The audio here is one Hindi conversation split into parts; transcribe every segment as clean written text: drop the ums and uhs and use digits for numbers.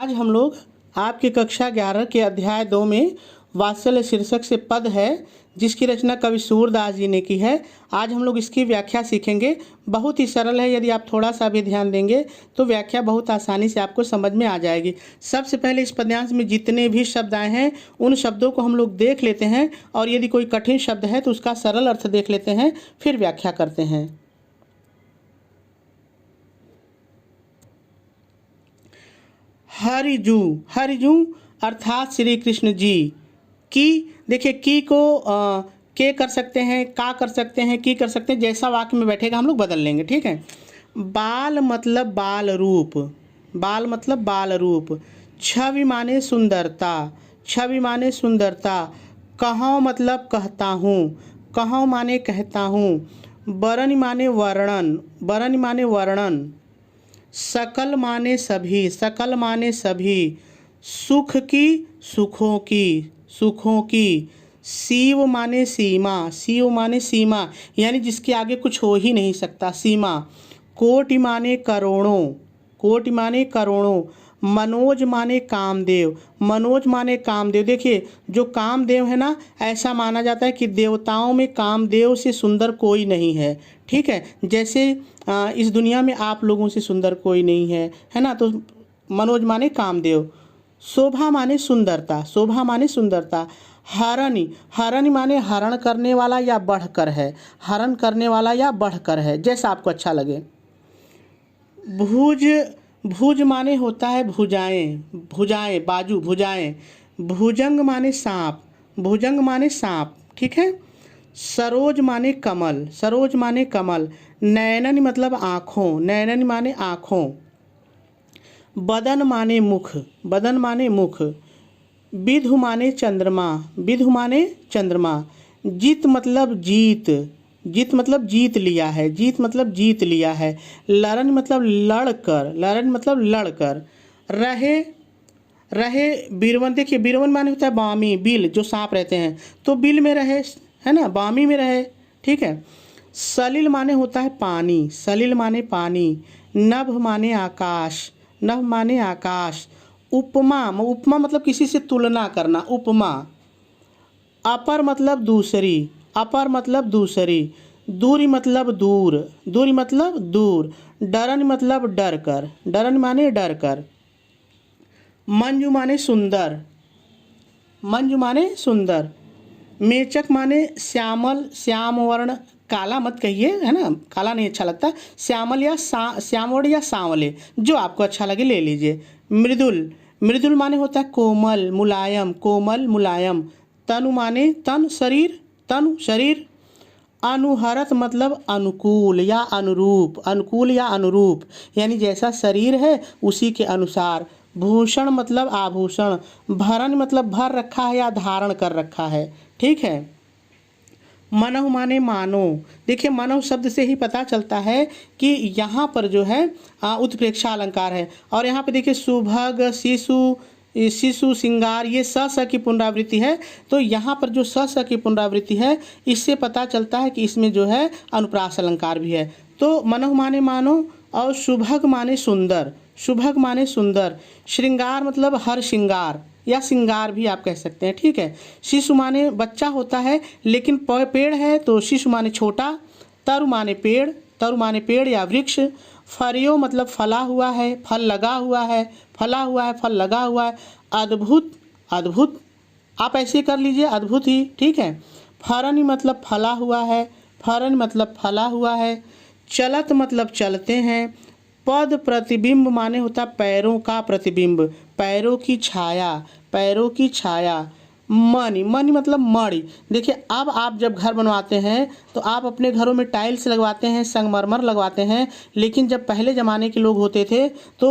आज हम लोग आपकी कक्षा 11 के अध्याय 2 में वात्सल्य शीर्षक से पद है जिसकी रचना कवि सूरदास जी ने की है। आज हम लोग इसकी व्याख्या सीखेंगे। बहुत ही सरल है, यदि आप थोड़ा सा भी ध्यान देंगे तो व्याख्या बहुत आसानी से आपको समझ में आ जाएगी। सबसे पहले इस पद्यांश में जितने भी शब्द आए हैं उन शब्दों को हम लोग देख लेते हैं और यदि कोई कठिन शब्द है तो उसका सरल अर्थ देख लेते हैं, फिर व्याख्या करते हैं। हरिजू, हरिजू अर्थात श्री कृष्ण जी की। देखिए की को के कर सकते हैं, का कर सकते हैं, की कर सकते हैं, जैसा वाक्य में बैठेगा हम लोग बदल लेंगे, ठीक है। बाल मतलब बाल रूप, बाल मतलब बाल रूप। छवि माने सुंदरता, छवि माने सुंदरता। कहो मतलब कहता हूँ, कहो माने कहता हूँ। वर्ण माने वर्णन, वर्ण माने वर्णन। सकल माने सभी, सकल माने सभी। सुख की, सुखों की, सुखों की। शिव माने सीमा, शिव माने सीमा, यानी जिसके आगे कुछ हो ही नहीं सकता, सीमा। कोटि माने करोड़ों, कोटि माने करोड़ों। मनोज माने कामदेव, मनोज माने कामदेव। देखिए जो कामदेव है ना, ऐसा माना जाता है कि देवताओं में कामदेव से सुंदर कोई नहीं है, ठीक है। जैसे इस दुनिया में आप लोगों से सुंदर कोई नहीं है ना। तो मनोज माने कामदेव। शोभा माने सुंदरता, शोभा माने सुंदरता। हरणी, हरणी माने हरण करने वाला या बढ़कर है, हरण करने वाला या बढ़कर है, जैसा आपको अच्छा लगे। भुज, भुज माने होता है भुजाएं, भुजाएं, बाजू, भुजाएं। भुजंग माने सांप, भुजंग माने सांप, ठीक है। सरोज माने कमल, सरोज माने कमल। नयनन मतलब आँखों, नयनन माने आँखों। बदन माने मुख, बदन माने मुख। विधु माने चंद्रमा, विधु माने चंद्रमा। जीत मतलब जीत, जीत मतलब जीत लिया है, जीत मतलब जीत लिया है। लड़न मतलब लड़कर, लड़न मतलब लड़कर। रहे, रहे बीरवन। देखिए बीरवन माने होता है बामी, बिल, जो सांप रहते हैं, तो बिल में रहे, है ना, बामी में रहे, ठीक है। सलिल माने होता है पानी, सलिल माने पानी। नभ माने आकाश, नभ माने आकाश। उपमा, उपमा मतलब किसी से तुलना करना, उपमा। अपर मतलब दूसरी, अपर मतलब दूसरी। दूरी मतलब दूर, दूरी मतलब दूर। डरन मतलब डर कर, डरन माने डर कर। मंजू माने सुंदर, मंजू माने सुंदर। मेचक माने श्यामल, श्याम वर्ण, काला मत कहिए, है ना, काला नहीं अच्छा लगता। श्यामल या श्यामवर्ण या सांवले, जो आपको अच्छा लगे ले लीजिए। मृदुल, मृदुल माने होता है कोमल, मुलायम, कोमल, मुलायम। तनु माने तन, शरीर, तनु, शरीर। अनुहरत मतलब अनुकूल या अनुरूप, अनुकूल या अनुरूप, यानी जैसा शरीर है उसी के अनुसार। भूषण मतलब आभूषण। भरण मतलब भर रखा है या धारण कर रखा है, ठीक है। मनव माने मानो। देखिए मनव शब्द से ही पता चलता है कि यहाँ पर जो है उत्प्रेक्षा अलंकार है। और यहाँ पे देखिए सुभग, शिशु, शिशु, सिंगार, ये स की पुनरावृत्ति है। तो यहाँ पर जो स की पुनरावृत्ति है इससे पता चलता है कि इसमें जो है अनुप्रास अलंकार भी है। तो मनव माने मानो और शुभग माने सुंदर, शुभग माने सुंदर। श्रृंगार मतलब हर श्रृंगार या श्रृंगार भी आप कह सकते हैं, ठीक है। शिशु माने बच्चा होता है, लेकिन पेड़ है तो शिशु माने छोटा। तरु माने पेड़, तरु माने पेड़ या वृक्ष। फरियो मतलब फला हुआ है, फल लगा हुआ है, फला हुआ है, फल लगा हुआ है। अद्भुत, अद्भुत आप ऐसे कर लीजिए, अद्भुत ही, ठीक है। फरन मतलब फला हुआ है, फरन मतलब फला हुआ है। चलत मतलब चलते हैं। पद प्रतिबिंब माने होता पैरों का प्रतिबिंब, पैरों की छाया, पैरों की छाया। मणि, मणि मतलब मणि। देखिए अब आप जब घर बनवाते हैं तो आप अपने घरों में टाइल्स लगवाते हैं, संगमरमर लगवाते हैं, लेकिन जब पहले ज़माने के लोग होते थे तो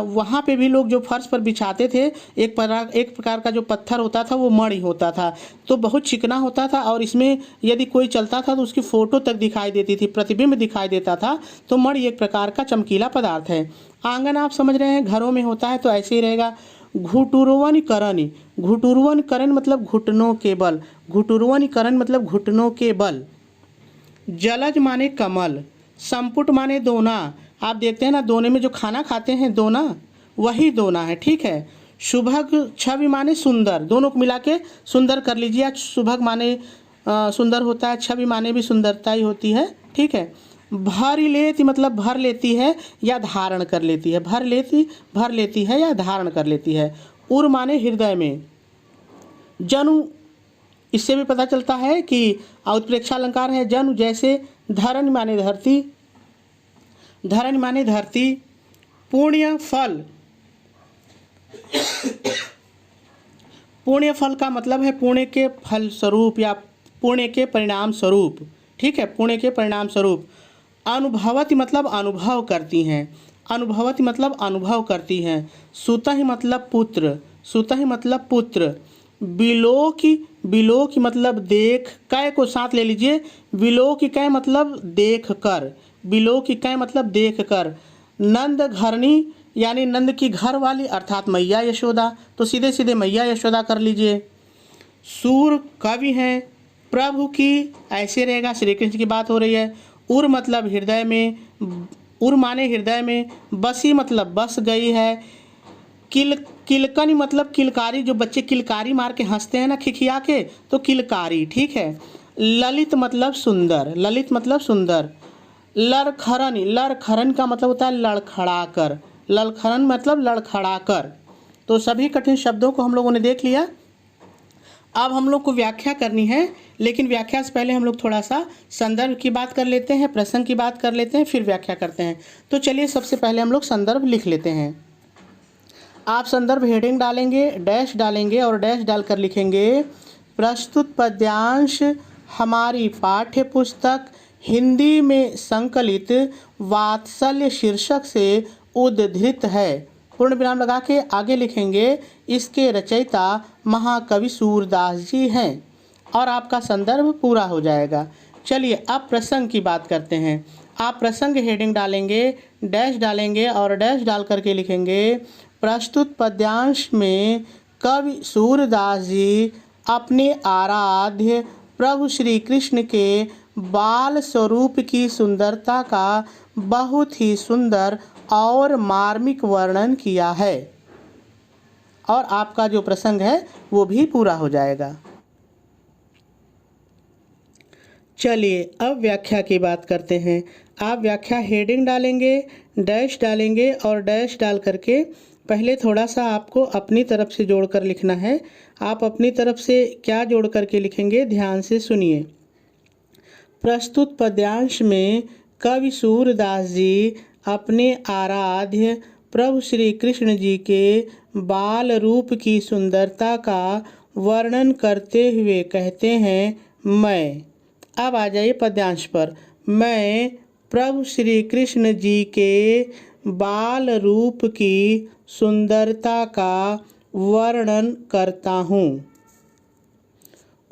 वहाँ पे भी लोग जो फर्श पर बिछाते थे एक प्रकार का जो पत्थर होता था वो मणि होता था। तो बहुत चिकना होता था और इसमें यदि कोई चलता था तो उसकी फ़ोटो तक दिखाई देती थी, प्रतिबिंब दिखाई देता था। तो मणि एक प्रकार का चमकीला पदार्थ है। आंगन आप समझ रहे हैं, घरों में होता है तो ऐसे ही रहेगा। घुटुरवन करनी, घुटुरवन करण मतलब घुटनों के बल, घुटुरवन करण मतलब घुटनों के बल। जलज माने कमल। संपुट माने दोना। आप देखते हैं ना दोने में जो खाना खाते हैं दोना, वही दोना है, ठीक है। सुभग छवि माने सुंदर, दोनों को मिला के सुंदर कर लीजिए। सुभग माने सुंदर होता है, छवि माने भी सुंदरता ही होती है, ठीक है। भर लेती मतलब भर लेती है या धारण कर लेती है, भर लेती है या धारण कर लेती है। उर माने हृदय में। जनु, इससे भी पता चलता है कि उत्प्रेक्षा अलंकार है। जनु जैसे, धरण माने धरती, धरण माने धरती। पुण्य फल, पुण्य फल का मतलब है पुण्य के फल स्वरूप या पुण्य के परिणाम स्वरूप, ठीक है, पुण्य के परिणाम स्वरूप। अनुभवति मतलब अनुभव करती हैं, अनुभवति मतलब अनुभव करती हैं। सुतहि मतलब पुत्र, सुतहि मतलब पुत्र। बिलोकी, बिलोकी मतलब देख, कै को साथ ले लीजिए। बिलोकी कै मतलब देख कर, बिलोकी कै मतलब देख कर। नंद घरनी यानी नंद की घर वाली अर्थात मैया यशोदा, तो सीधे सीधे मैया यशोदा कर लीजिए। सूर कवि हैं। प्रभु की, ऐसे रहेगा, श्री कृष्ण की बात हो रही है। उर मतलब हृदय में, उर माने हृदय में। बसी मतलब बस गई है। किलकनी मतलब किलकारी, जो बच्चे किलकारी मार के हंसते हैं ना खिखिया के, तो किलकारी, ठीक है। ललित मतलब सुंदर, ललित मतलब सुंदर। लड़खड़न, लड़खड़न का मतलब होता है लड़खड़ा कर, लड़खड़न मतलब लड़खड़ा कर। तो सभी कठिन शब्दों को हम लोगों ने देख लिया। अब हम लोग को व्याख्या करनी है, लेकिन व्याख्या से पहले हम लोग थोड़ा सा संदर्भ की बात कर लेते हैं, प्रसंग की बात कर लेते हैं, फिर व्याख्या करते हैं। तो चलिए सबसे पहले हम लोग संदर्भ लिख लेते हैं। आप संदर्भ हेडिंग डालेंगे, डैश डालेंगे और डैश डालकर लिखेंगे प्रस्तुत पद्यांश हमारी पाठ्य पुस्तक हिंदी में संकलित वात्सल्य शीर्षक से उद्धृत है। पूर्ण विराम लगा के आगे लिखेंगे इसके रचयिता महाकवि सूरदास जी हैं और आपका संदर्भ पूरा हो जाएगा। चलिए अब प्रसंग की बात करते हैं। आप प्रसंग हेडिंग डालेंगे, डैश डालेंगे और डैश डाल करके लिखेंगे प्रस्तुत पद्यांश में कवि सूरदास जी अपने आराध्य प्रभु श्री कृष्ण के बाल स्वरूप की सुंदरता का बहुत ही सुंदर और मार्मिक वर्णन किया है और आपका जो प्रसंग है वो भी पूरा हो जाएगा। चलिए अब व्याख्या की बात करते हैं। आप व्याख्या हेडिंग डालेंगे, डैश डालेंगे और डैश डाल करके पहले थोड़ा सा आपको अपनी तरफ से जोड़कर लिखना है। आप अपनी तरफ से क्या जोड़ करके लिखेंगे ध्यान से सुनिए। प्रस्तुत पद्यांश में कवि सूरदास जी अपने आराध्य प्रभु श्री कृष्ण जी के बाल रूप की सुंदरता का वर्णन करते हुए कहते हैं, मैं, अब आ जाइए पद्यांश पर। मैं प्रभु श्री कृष्ण जी के बाल रूप की सुंदरता का वर्णन करता हूँ।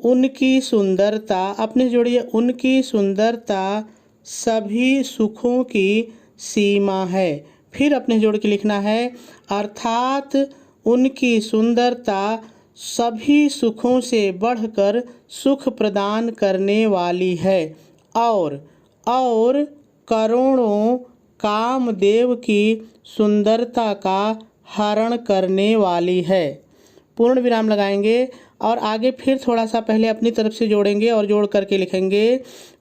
उनकी सुंदरता, अपने जोड़िए, उनकी सुंदरता सभी सुखों की सीमा है। फिर अपने जोड़ के लिखना है अर्थात उनकी सुंदरता सभी सुखों से बढ़कर सुख प्रदान करने वाली है और करोड़ों कामदेव की सुंदरता का हरण करने वाली है। पूर्ण विराम लगाएंगे और आगे फिर थोड़ा सा पहले अपनी तरफ से जोड़ेंगे और जोड़ करके लिखेंगे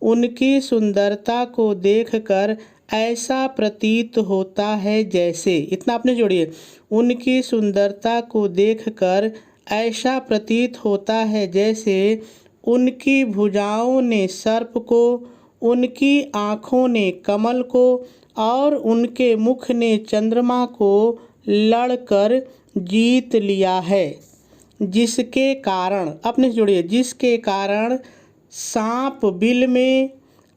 उनकी सुंदरता को देखकर ऐसा प्रतीत होता है जैसे, इतना आपने जोड़िए, उनकी सुंदरता को देखकर ऐसा प्रतीत होता है जैसे उनकी भुजाओं ने सर्प को, उनकी आँखों ने कमल को और उनके मुख ने चंद्रमा को लड़कर जीत लिया है। जिसके कारण, अपने जोड़िए, जिसके कारण सांप बिल में,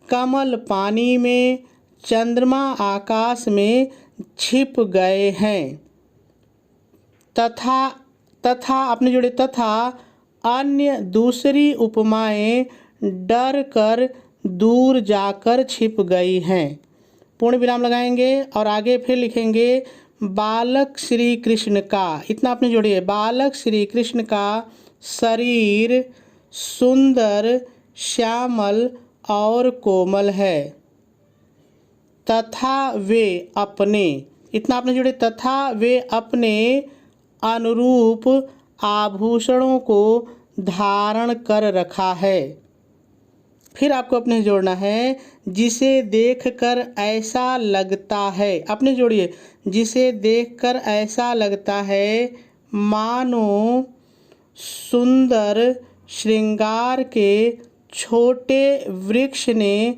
कमल पानी में, चंद्रमा आकाश में छिप गए हैं तथा अपने जोड़े तथा अन्य दूसरी उपमाएं डर कर दूर जाकर छिप गई हैं। पूर्ण विराम लगाएंगे और आगे फिर लिखेंगे बालक श्री कृष्ण का, इतना आपने जोड़िए, बालक श्री कृष्ण का शरीर सुंदर, श्यामल और कोमल है तथा वे अपने, इतना आपने जोड़े, तथा वे अपने अनुरूप आभूषणों को धारण कर रखा है। फिर आपको अपने जोड़ना है, जिसे देखकर ऐसा लगता है, अपने जोड़िए, जिसे देखकर ऐसा लगता है मानो सुंदर श्रृंगार के छोटे वृक्ष ने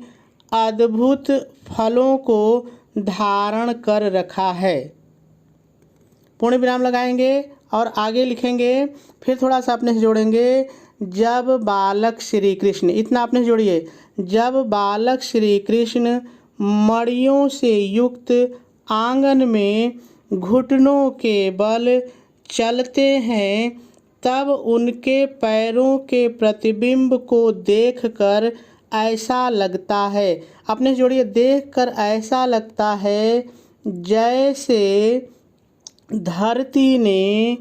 अद्भुत फलों को धारण कर रखा है। पूर्ण विराम लगाएंगे और आगे लिखेंगे। फिर थोड़ा सा अपने से जोड़ेंगे, जब बालक श्री कृष्ण, इतना आपने जोड़िए, जब बालक श्री कृष्ण मड़ियों से युक्त आंगन में घुटनों के बल चलते हैं, तब उनके पैरों के प्रतिबिंब को देखकर ऐसा लगता है, अपने जोड़िए, देखकर ऐसा लगता है जैसे धरती ने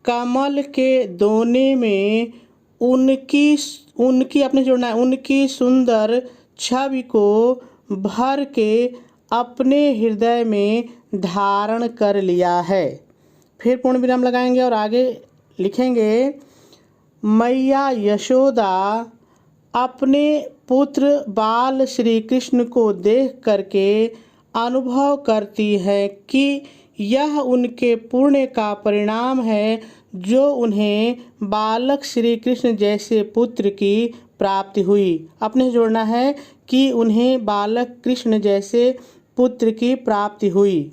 कमल के दोने में उनकी अपने जोड़ना है, उनकी सुंदर छवि को भर के अपने हृदय में धारण कर लिया है। फिर पूर्ण विराम लगाएंगे और आगे लिखेंगे, मैया यशोदा अपने पुत्र बाल श्री कृष्ण को देख करके अनुभव करती है कि यह उनके पुण्य का परिणाम है, जो उन्हें बालक श्री कृष्ण जैसे पुत्र की प्राप्ति हुई। अपने जोड़ना है कि उन्हें बालक कृष्ण जैसे पुत्र की प्राप्ति हुई।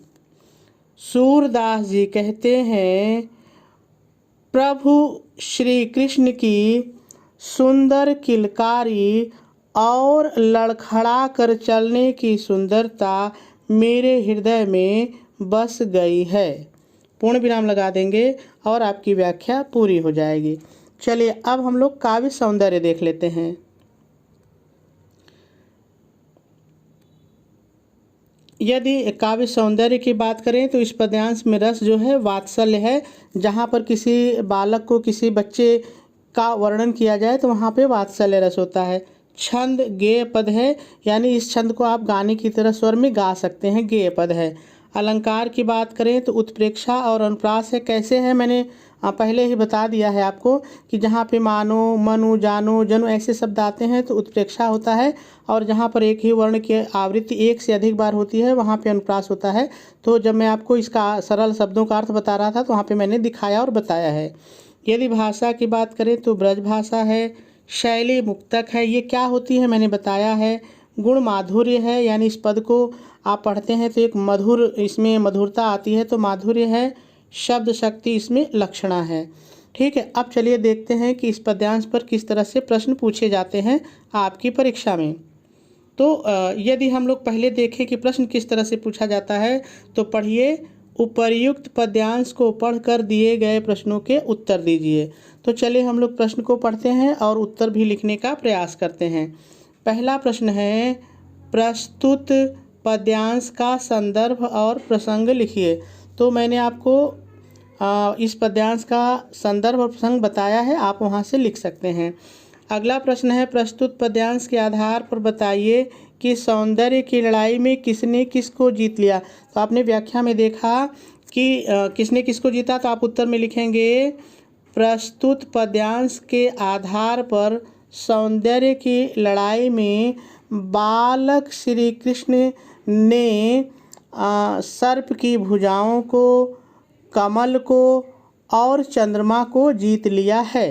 सूरदास जी कहते हैं, प्रभु श्री कृष्ण की सुंदर किलकारी और लड़खड़ा कर चलने की सुंदरता मेरे हृदय में बस गई है। पूर्ण विराम लगा देंगे और आपकी व्याख्या पूरी हो जाएगी। चलिए अब हम लोग काव्य सौंदर्य देख लेते हैं। यदि काव्य सौंदर्य की बात करें तो इस पद्यांश में रस जो है वात्सल्य है। जहाँ पर किसी बालक को, किसी बच्चे का वर्णन किया जाए तो वहाँ पे वात्सल्य रस होता है। छंद गेय पद है, यानी इस छंद को आप गाने की तरह स्वर में गा सकते हैं, गेय पद है। अलंकार की बात करें तो उत्प्रेक्षा और अनुप्रास है। कैसे है, मैंने पहले ही बता दिया है आपको कि जहाँ पे मानो, मनु, जानो, जनु ऐसे शब्द आते हैं तो उत्प्रेक्षा होता है, और जहाँ पर एक ही वर्ण की आवृत्ति एक से अधिक बार होती है वहाँ पे अनुप्रास होता है। तो जब मैं आपको इसका सरल शब्दों का अर्थ बता रहा था तो वहाँ पे मैंने दिखाया और बताया है। यदि भाषा की बात करें तो ब्रज भाषा है, शैली मुक्तक है, ये क्या होती है मैंने बताया है। गुण माधुर्य है, यानी इस पद को आप पढ़ते हैं तो एक मधुर, इसमें मधुरता आती है तो माधुर्य है। शब्द शक्ति इसमें लक्षणा है। ठीक है, अब चलिए देखते हैं कि इस पद्यांश पर किस तरह से प्रश्न पूछे जाते हैं आपकी परीक्षा में। तो यदि हम लोग पहले देखें कि प्रश्न किस तरह से पूछा जाता है तो पढ़िए, उपर्युक्त पद्यांश को पढ़कर दिए गए प्रश्नों के उत्तर दीजिए। तो चलिए हम लोग प्रश्न को पढ़ते हैं और उत्तर भी लिखने का प्रयास करते हैं। पहला प्रश्न है, प्रस्तुत पद्यांश का संदर्भ और प्रसंग लिखिए। तो मैंने आपको इस पद्यांश का संदर्भ और प्रसंग बताया है, आप वहां से लिख सकते हैं। अगला प्रश्न है, प्रस्तुत पद्यांश के आधार पर बताइए कि सौंदर्य की लड़ाई में किसने किसको जीत लिया। तो आपने व्याख्या में देखा कि किसने किसको जीता, तो आप उत्तर में लिखेंगे, प्रस्तुत पद्यांश के आधार पर सौंदर्य की लड़ाई में बालक श्री कृष्ण ने सर्प की भुजाओं को, कमल को और चंद्रमा को जीत लिया है।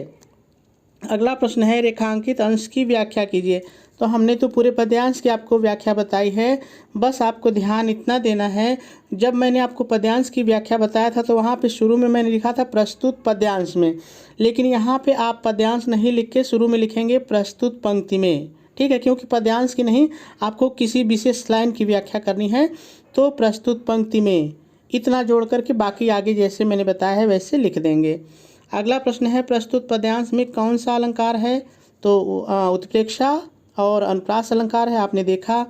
अगला प्रश्न है, रेखांकित अंश की व्याख्या कीजिए। तो हमने तो पूरे पद्यांश की आपको व्याख्या बताई है, बस आपको ध्यान इतना देना है, जब मैंने आपको पद्यांश की व्याख्या बताया था तो वहाँ पे शुरू में मैंने लिखा था प्रस्तुत पद्यांश में, लेकिन यहाँ पे आप पद्यांश नहीं लिख के शुरू में लिखेंगे प्रस्तुत पंक्ति में। ठीक है, क्योंकि पद्यांश की नहीं, आपको किसी विशेष लाइन की व्याख्या करनी है तो प्रस्तुत पंक्ति में इतना जोड़ करके बाकी आगे जैसे मैंने बताया है वैसे लिख देंगे। अगला प्रश्न है, प्रस्तुत पद्यांश में कौन सा अलंकार है। तो उत्प्रेक्षा और अनुप्रास अलंकार है, आपने देखा।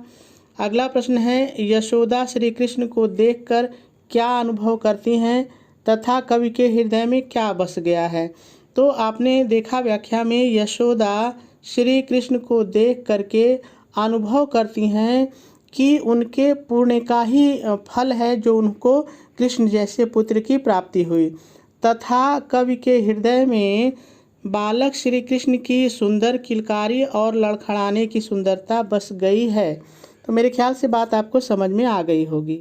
अगला प्रश्न है, यशोदा श्री कृष्ण को देखकर क्या अनुभव करती हैं तथा कवि के हृदय में क्या बस गया है। तो आपने देखा व्याख्या में, यशोदा श्री कृष्ण को देख करके अनुभव करती हैं कि उनके पुण्य का ही फल है जो उनको कृष्ण जैसे पुत्र की प्राप्ति हुई, तथा कवि के हृदय में बालक श्री कृष्ण की सुंदर किलकारी और लड़खड़ाने की सुंदरता बस गई है। तो मेरे ख्याल से बात आपको समझ में आ गई होगी।